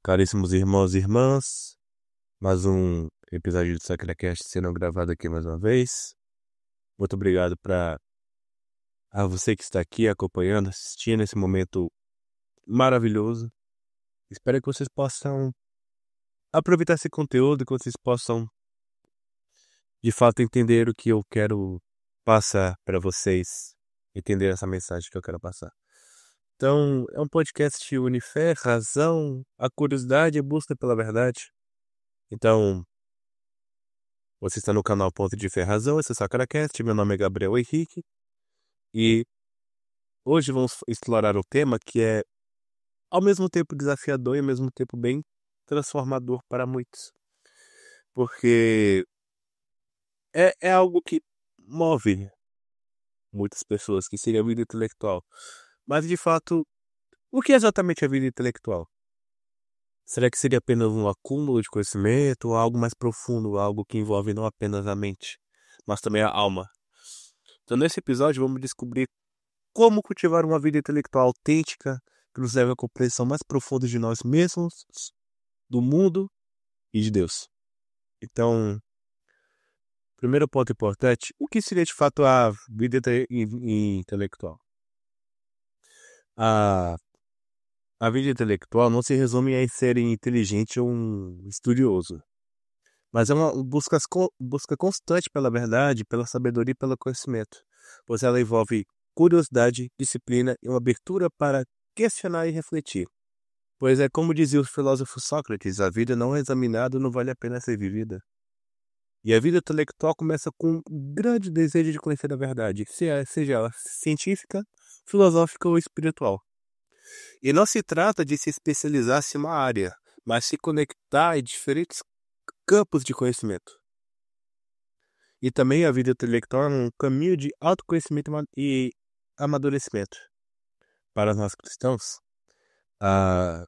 Caríssimos irmãos e irmãs, mais um episódio do SacraCast sendo gravado aqui mais uma vez. Muito obrigado a você que está aqui acompanhando, assistindo esse momento maravilhoso. Espero que vocês possam aproveitar esse conteúdo, que vocês possam de fato entender o que eu quero passar para vocês, entender essa mensagem que eu quero passar. Então, é um podcast que une fé, razão, a curiosidade e busca pela verdade. Então, você está no canal Ponto de Fé e Razão, esse é o SacraCast, meu nome é Gabriel Henrique, e hoje vamos explorar um tema que é ao mesmo tempo desafiador e ao mesmo tempo bem transformador para muitos. Porque é algo que move muitas pessoas, que seria a vida intelectual. Mas, de fato, o que é exatamente a vida intelectual? Será que seria apenas um acúmulo de conhecimento ou algo mais profundo, algo que envolve não apenas a mente, mas também a alma? Então, nesse episódio, vamos descobrir como cultivar uma vida intelectual autêntica que nos leve à compreensão mais profunda de nós mesmos, do mundo e de Deus. Então, primeiro ponto importante, o que seria de fato a vida intelectual? A, a vida intelectual não se resume a ser inteligente ou um estudioso, mas é uma busca constante pela verdade, pela sabedoria e pelo conhecimento, pois ela envolve curiosidade, disciplina e uma abertura para questionar e refletir. Pois é como dizia o filósofo Sócrates, a vida não examinada não vale a pena ser vivida. E a vida intelectual começa com um grande desejo de conhecer a verdade, seja ela científica, filosófica ou espiritual. E não se trata de se especializar em uma área, mas se conectar em diferentes campos de conhecimento. E também a vida intelectual é um caminho de autoconhecimento e amadurecimento. Para nós cristãos, a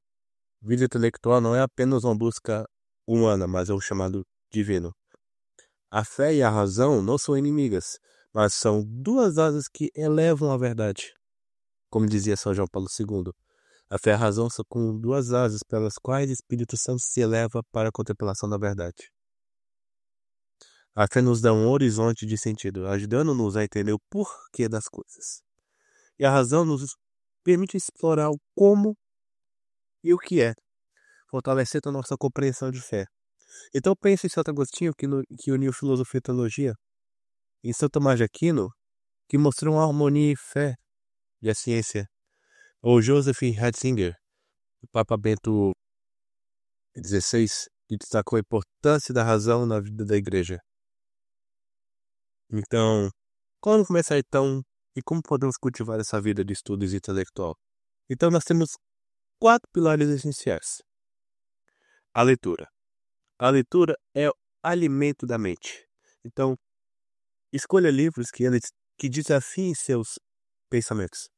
vida intelectual não é apenas uma busca humana, mas é um chamado divino. A fé e a razão não são inimigas, mas são duas asas que elevam a verdade. Como dizia São João Paulo II, a fé e a razão são como duas asas pelas quais o Espírito Santo se eleva para a contemplação da verdade. A fé nos dá um horizonte de sentido, ajudando-nos a entender o porquê das coisas. E a razão nos permite explorar o como e o que é, fortalecendo a nossa compreensão de fé. Então pense em Santo Agostinho, que uniu filosofia e teologia, em São Tomás de Aquino, que mostrou uma harmonia e fé e a ciência, ou Joseph Ratzinger, o Papa Bento XVI, que destacou a importância da razão na vida da igreja. Então, quando começar então, e como podemos cultivar essa vida de estudos intelectual? Então nós temos 4 pilares essenciais. A leitura. A leitura é o alimento da mente. Então, escolha livros que desafiem seus pensamentos.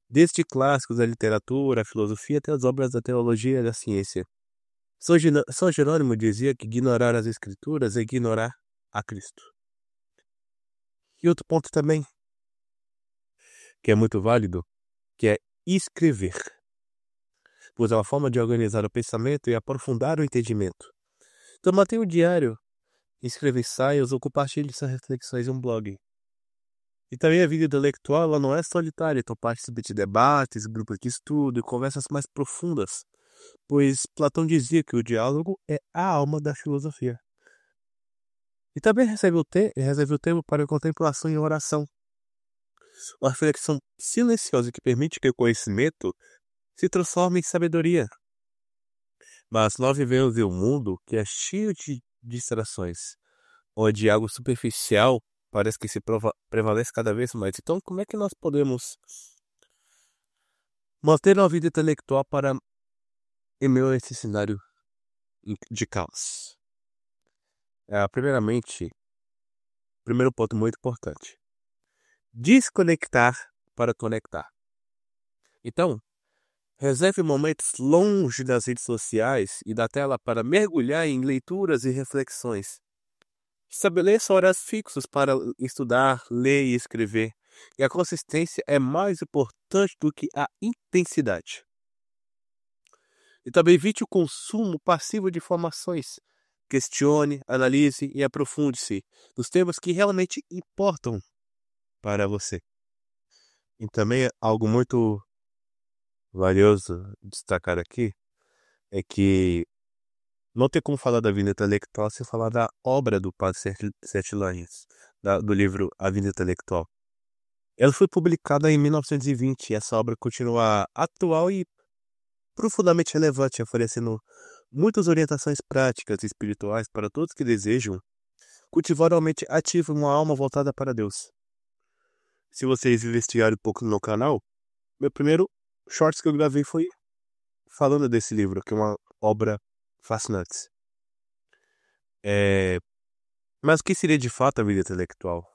Desde clássicos da literatura, a filosofia, até as obras da teologia e da ciência. São Jerônimo dizia que ignorar as escrituras é ignorar a Cristo. E outro ponto também, que é muito válido, que é escrever. Pois é uma forma de organizar o pensamento e aprofundar o entendimento. Então mantenha um diário, escreva ensaios ou compartilhe suas reflexões em um blog. E também a vida intelectual ela não é solitária, então participe de debates, grupos de estudo e conversas mais profundas, pois Platão dizia que o diálogo é a alma da filosofia. E também recebe o tempo para a contemplação e oração. Uma reflexão silenciosa que permite que o conhecimento se transforme em sabedoria. Mas nós vivemos em um mundo que é cheio de distrações, onde algo superficial parece que prevalece cada vez mais. Então, como é que nós podemos manter uma vida intelectual em meio a esse cenário de caos? Primeiramente, primeiro ponto muito importante: desconectar para conectar. Então, reserve momentos longe das redes sociais e da tela para mergulhar em leituras e reflexões. Estabeleça horários fixos para estudar, ler e escrever. E a consistência é mais importante do que a intensidade. E também evite o consumo passivo de informações. Questione, analise e aprofunde-se nos temas que realmente importam para você. E também algo muito valioso destacar aqui é que não tem como falar da vida intelectual sem falar da obra do Padre Sertilânges, do livro A Vida Intelectual. Ela foi publicada em 1920 e essa obra continua atual e profundamente relevante, oferecendo muitas orientações práticas e espirituais para todos que desejam cultivar uma mente ativa e uma alma voltada para Deus. Se vocês investigarem um pouco no meu canal, meu primeiro shorts que eu gravei foi falando desse livro, que é uma obra fascinante. Mas o que seria de fato a vida intelectual?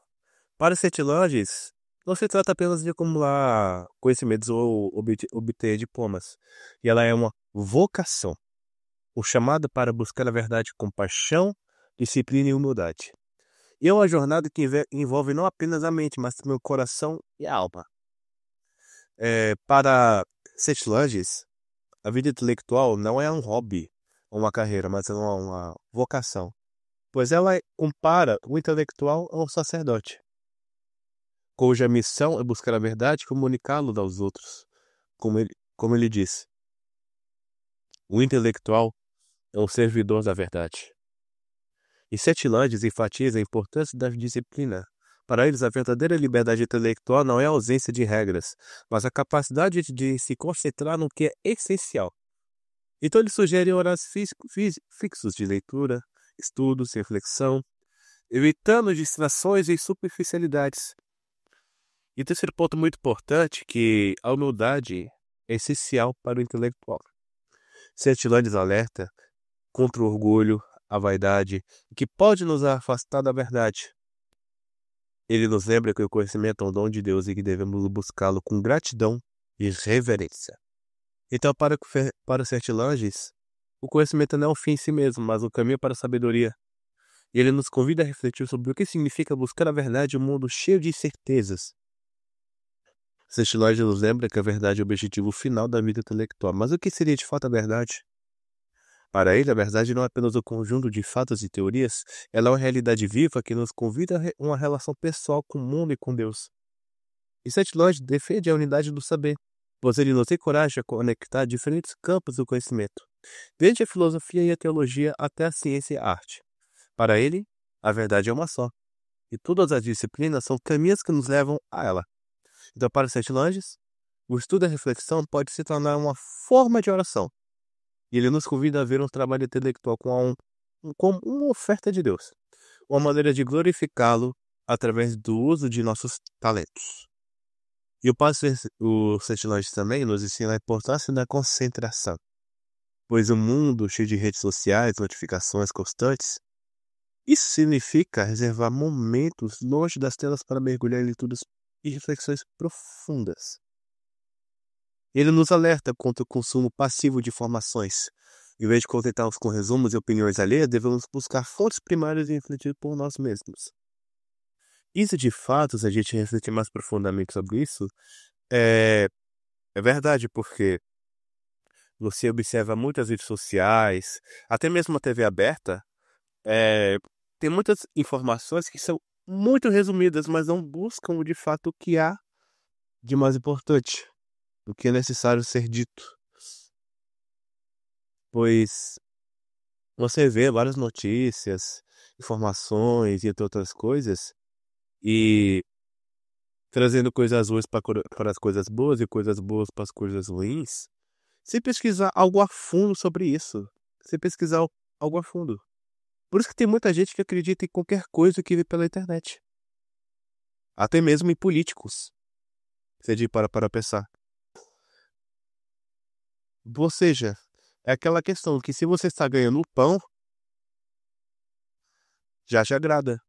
Para Sertilânges, não se trata apenas de acumular conhecimentos ou obter diplomas. E ela é uma vocação, o chamado para buscar a verdade com paixão, disciplina e humildade. E é uma jornada que envolve não apenas a mente, mas também o coração e a alma. Para Sertilânges, a vida intelectual não é um hobby ou uma carreira, mas é uma vocação. Pois ela compara o intelectual a um sacerdote, cuja missão é buscar a verdade e comunicá-lo aos outros. Como ele disse, o intelectual é um servidor da verdade. E Sertilânges enfatiza a importância da disciplina. Para eles, a verdadeira liberdade intelectual não é a ausência de regras, mas a capacidade de se concentrar no que é essencial. Então ele sugere horários fixos de leitura, estudos, reflexão, evitando distrações e superficialidades. E o terceiro ponto muito importante, que a humildade é essencial para o intelectual. Sertilânges alerta contra o orgulho, a vaidade, que pode nos afastar da verdade. Ele nos lembra que o conhecimento é um dom de Deus e que devemos buscá-lo com gratidão e reverência. Então, para Sertilânges, o conhecimento não é um fim em si mesmo, mas um caminho para a sabedoria. E ele nos convida a refletir sobre o que significa buscar a verdade em um mundo cheio de incertezas. Sertilânges nos lembra que a verdade é o objetivo final da vida intelectual. Mas o que seria de fato a verdade? Para ele, a verdade não é apenas um conjunto de fatos e teorias, ela é uma realidade viva que nos convida a uma relação pessoal com o mundo e com Deus. E Sertilânges defende a unidade do saber, pois ele nos encoraja a conectar diferentes campos do conhecimento, desde a filosofia e a teologia até a ciência e a arte. Para ele, a verdade é uma só, e todas as disciplinas são caminhos que nos levam a ela. Então, para Sertilânges, o estudo e a reflexão pode se tornar uma forma de oração. E ele nos convida a ver um trabalho intelectual como uma oferta de Deus, uma maneira de glorificá-lo através do uso de nossos talentos. E o Sertilânges também nos ensina a importância da concentração, pois o mundo cheio de redes sociais, notificações constantes, isso significa reservar momentos longe das telas para mergulhar em leituras e reflexões profundas. Ele nos alerta contra o consumo passivo de informações. Em vez de contentarmos com resumos e opiniões alheias, devemos buscar fontes primárias e refletir por nós mesmos. Isso, de fato, se a gente refletir mais profundamente sobre isso, é verdade, porque você observa muitas redes sociais, até mesmo a TV aberta, tem muitas informações que são muito resumidas, mas não buscam de fato o que há de mais importante, o que é necessário ser dito. Pois você vê várias notícias, informações e entre outras coisas, e trazendo coisas ruins para as coisas boas e coisas boas para as coisas ruins, sem pesquisar algo a fundo sobre isso. Sem pesquisar algo a fundo. Por isso que tem muita gente que acredita em qualquer coisa que vê pela internet. Até mesmo em políticos. Você para pensar. Ou seja, é aquela questão que se você está ganhando o pão, já te agrada.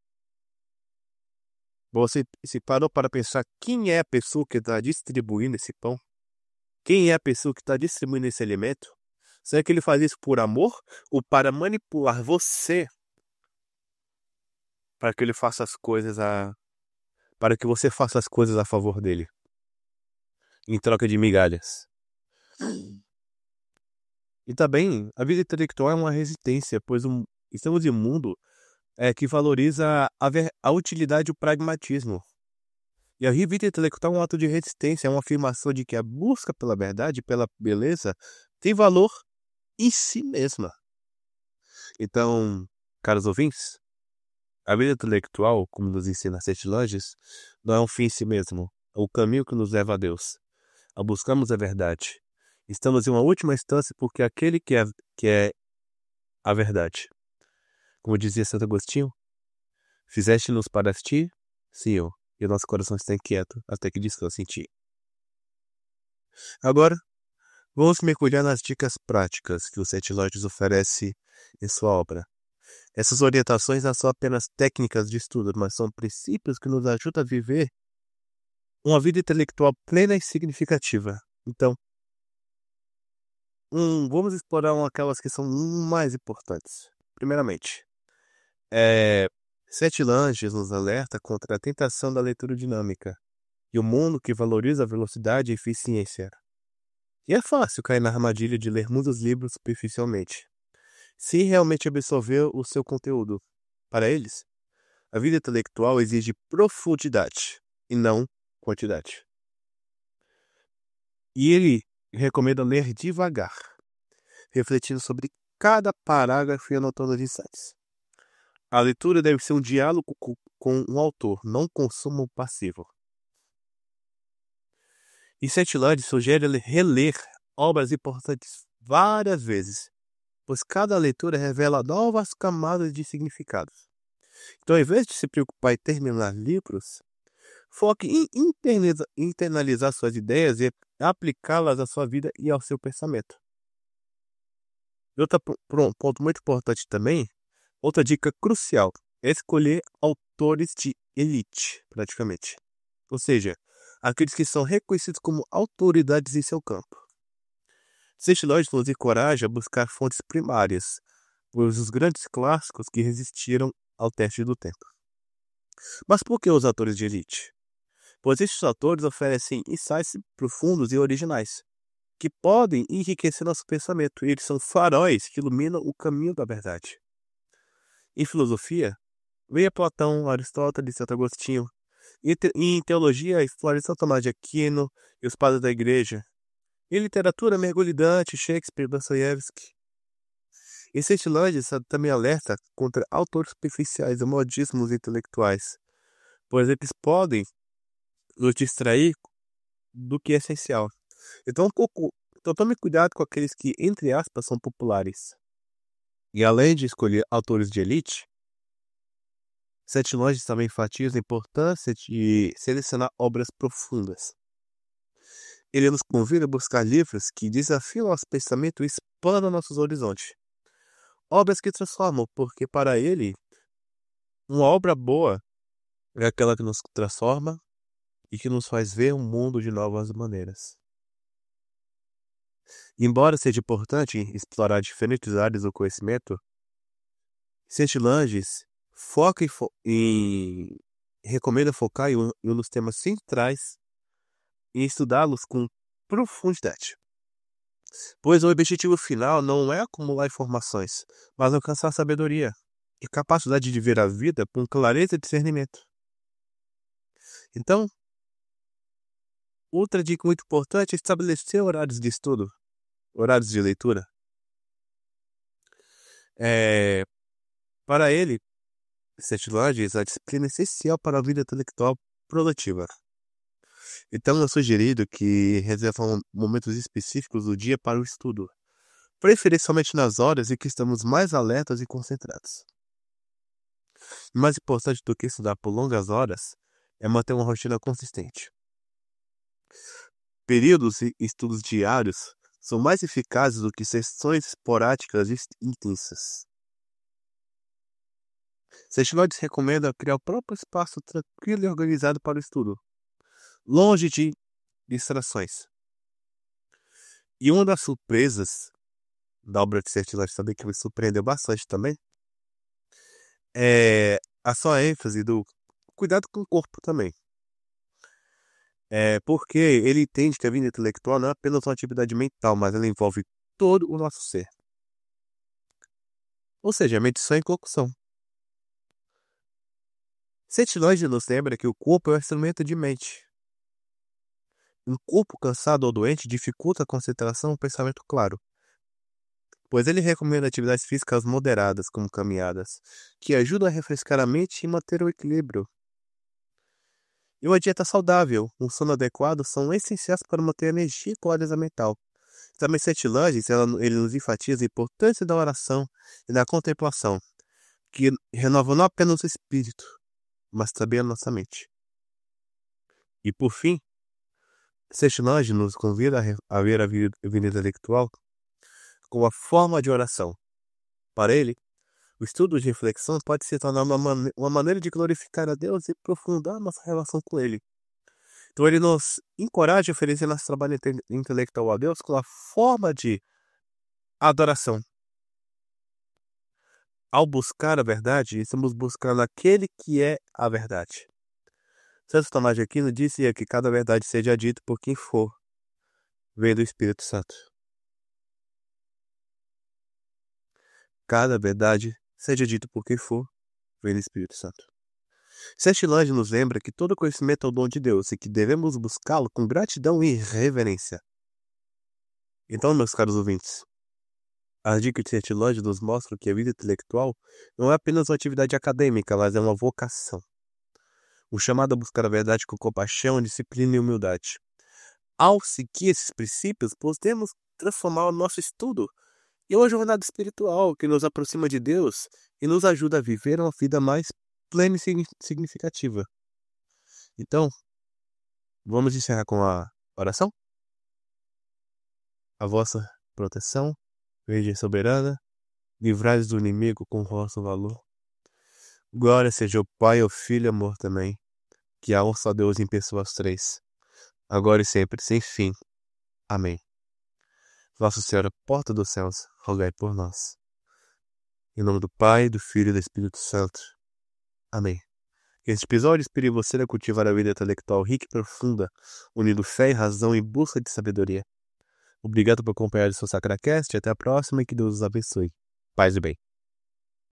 Você se parou para pensar quem é a pessoa que está distribuindo esse pão? Quem é a pessoa que está distribuindo esse alimento? Será que ele faz isso por amor ou para manipular você para que ele faça as coisas para que você faça as coisas a favor dele, em troca de migalhas? E também, a vida intelectual é uma resistência, pois estamos em um mundo que valoriza a utilidade e o pragmatismo. E a vida intelectual é um ato de resistência, é uma afirmação de que a busca pela verdade, pela beleza, tem valor em si mesma. Então, caros ouvintes, a vida intelectual, como nos ensina Sete Lodges, não é um fim em si mesmo, é o caminho que nos leva a Deus, a buscarmos a verdade. Estamos em uma última instância porque aquele que é a verdade. Como dizia Santo Agostinho, fizeste-nos para ti, Senhor, e o nosso coração está inquieto até que descanse em ti. Agora, vamos mergulhar nas dicas práticas que o Sete Lodges oferece em sua obra. Essas orientações não são apenas técnicas de estudo, mas são princípios que nos ajudam a viver uma vida intelectual plena e significativa. Então, vamos explorar aquelas que são mais importantes. Primeiramente, Sete Lodges nos alerta contra a tentação da leitura dinâmica e o mundo que valoriza a velocidade e eficiência. E é fácil cair na armadilha de ler muitos livros superficialmente, sem realmente absorver o seu conteúdo. Para eles, a vida intelectual exige profundidade e não quantidade. E ele recomenda ler devagar, refletindo sobre cada parágrafo e anotando os insights. A leitura deve ser um diálogo com o autor, não um consumo passivo. E Sete Lodges sugere reler obras importantes várias vezes, pois cada leitura revela novas camadas de significados. Então, ao invés de se preocupar em terminar livros, foque em internalizar suas ideias e aplicá-las à sua vida e ao seu pensamento. E outro ponto muito importante também, outra dica crucial, é escolher autores de elite, praticamente. Ou seja, aqueles que são reconhecidos como autoridades em seu campo. Sete Lodges nos encoraja a buscar fontes primárias, pois os grandes clássicos que resistiram ao teste do tempo. Mas por que os autores de elite? Pois estes autores oferecem insights profundos e originais, que podem enriquecer nosso pensamento, e eles são faróis que iluminam o caminho da verdade. Em filosofia, veja Platão, Aristóteles e Santo Agostinho. Em teologia, explore São Tomás de Aquino e os padres da igreja. Em literatura, mergulhe Dante, Shakespeare, Dostoiévski. E Sete Lodges também alerta contra autores superficiais e modismos intelectuais, pois eles podem nos distrair do que é essencial. Então tome cuidado com aqueles que, entre aspas, são populares. E além de escolher autores de elite, Sete Lodges também enfatiza a importância de selecionar obras profundas. Ele nos convida a buscar livros que desafiam nosso pensamento e expandam nossos horizontes. Obras que transformam, porque para ele, uma obra boa é aquela que nos transforma e que nos faz ver o mundo de novas maneiras. Embora seja importante explorar diferentes áreas do conhecimento, Sete Lodges recomenda focar em um dos temas centrais e estudá-los com profundidade. Pois o objetivo final não é acumular informações, mas alcançar sabedoria e capacidade de ver a vida com clareza e discernimento. Então, outra dica muito importante é estabelecer horários de estudo, horários de leitura. Para ele, Sete Lodges, a disciplina é essencial para a vida intelectual produtiva. Então é sugerido que reservam momentos específicos do dia para o estudo, preferencialmente nas horas em que estamos mais alertas e concentrados. Mais importante do que estudar por longas horas é manter uma rotina consistente. Períodos e estudos diários são mais eficazes do que sessões esporádicas e intensas. Sete Lodges recomenda criar o próprio espaço tranquilo e organizado para o estudo, longe de distrações. E uma das surpresas da obra de Sete Lodges também, que me surpreendeu bastante também, é a sua ênfase do cuidado com o corpo também. Porque ele entende que a vida intelectual não é apenas uma atividade mental, mas ela envolve todo o nosso ser. Ou seja, medição e concussão. Cetilândia nos lembra que o corpo é um instrumento de mente. Um corpo cansado ou doente dificulta a concentração e o pensamento claro, pois ele recomenda atividades físicas moderadas, como caminhadas, que ajudam a refrescar a mente e manter o equilíbrio. E uma dieta saudável, um sono adequado são essenciais para manter a energia e clareza mental. Também Cetilândia, ele nos enfatiza a importância da oração e da contemplação, que renovam não apenas o espírito, mas também a nossa mente. E por fim, Cetilândia nos convida a ver a vida intelectual como uma forma de oração. Para ele, o estudo de reflexão pode se tornar uma maneira de glorificar a Deus e aprofundar nossa relação com Ele. Então ele nos encoraja a oferecer nosso trabalho intelectual a Deus como uma forma de adoração. Ao buscar a verdade, estamos buscando aquele que é a verdade. Santo Tomás de Aquino disse que cada verdade seja dita por quem for, vem do Espírito Santo. Cada verdade seja dita por quem for, vem do Espírito Santo. Cetilândia nos lembra que todo conhecimento é o dom de Deus e que devemos buscá-lo com gratidão e reverência. Então, meus caros ouvintes, as dicas de Cetilândia nos mostram que a vida intelectual não é apenas uma atividade acadêmica, mas é uma vocação. O chamado a buscar a verdade com compaixão, disciplina e humildade. Ao seguir esses princípios, podemos transformar o nosso estudo em uma jornada espiritual que nos aproxima de Deus e nos ajuda a viver uma vida mais plena e significativa. Então, vamos encerrar com a oração? A vossa proteção, Virgem soberana, livrai-nos do inimigo com o vosso valor. Glória seja o Pai, o Filho e o amor também, que há um só Deus em pessoas três, agora e sempre, sem fim. Amém. Nossa Senhora, porta dos céus, rogai por nós. Em nome do Pai, do Filho e do Espírito Santo. Amém. Que este episódio inspire você a cultivar a vida intelectual rica e profunda, unindo fé e razão em busca de sabedoria. Obrigado por acompanhar o seu SacraCast. Até a próxima e que Deus os abençoe. Paz e bem.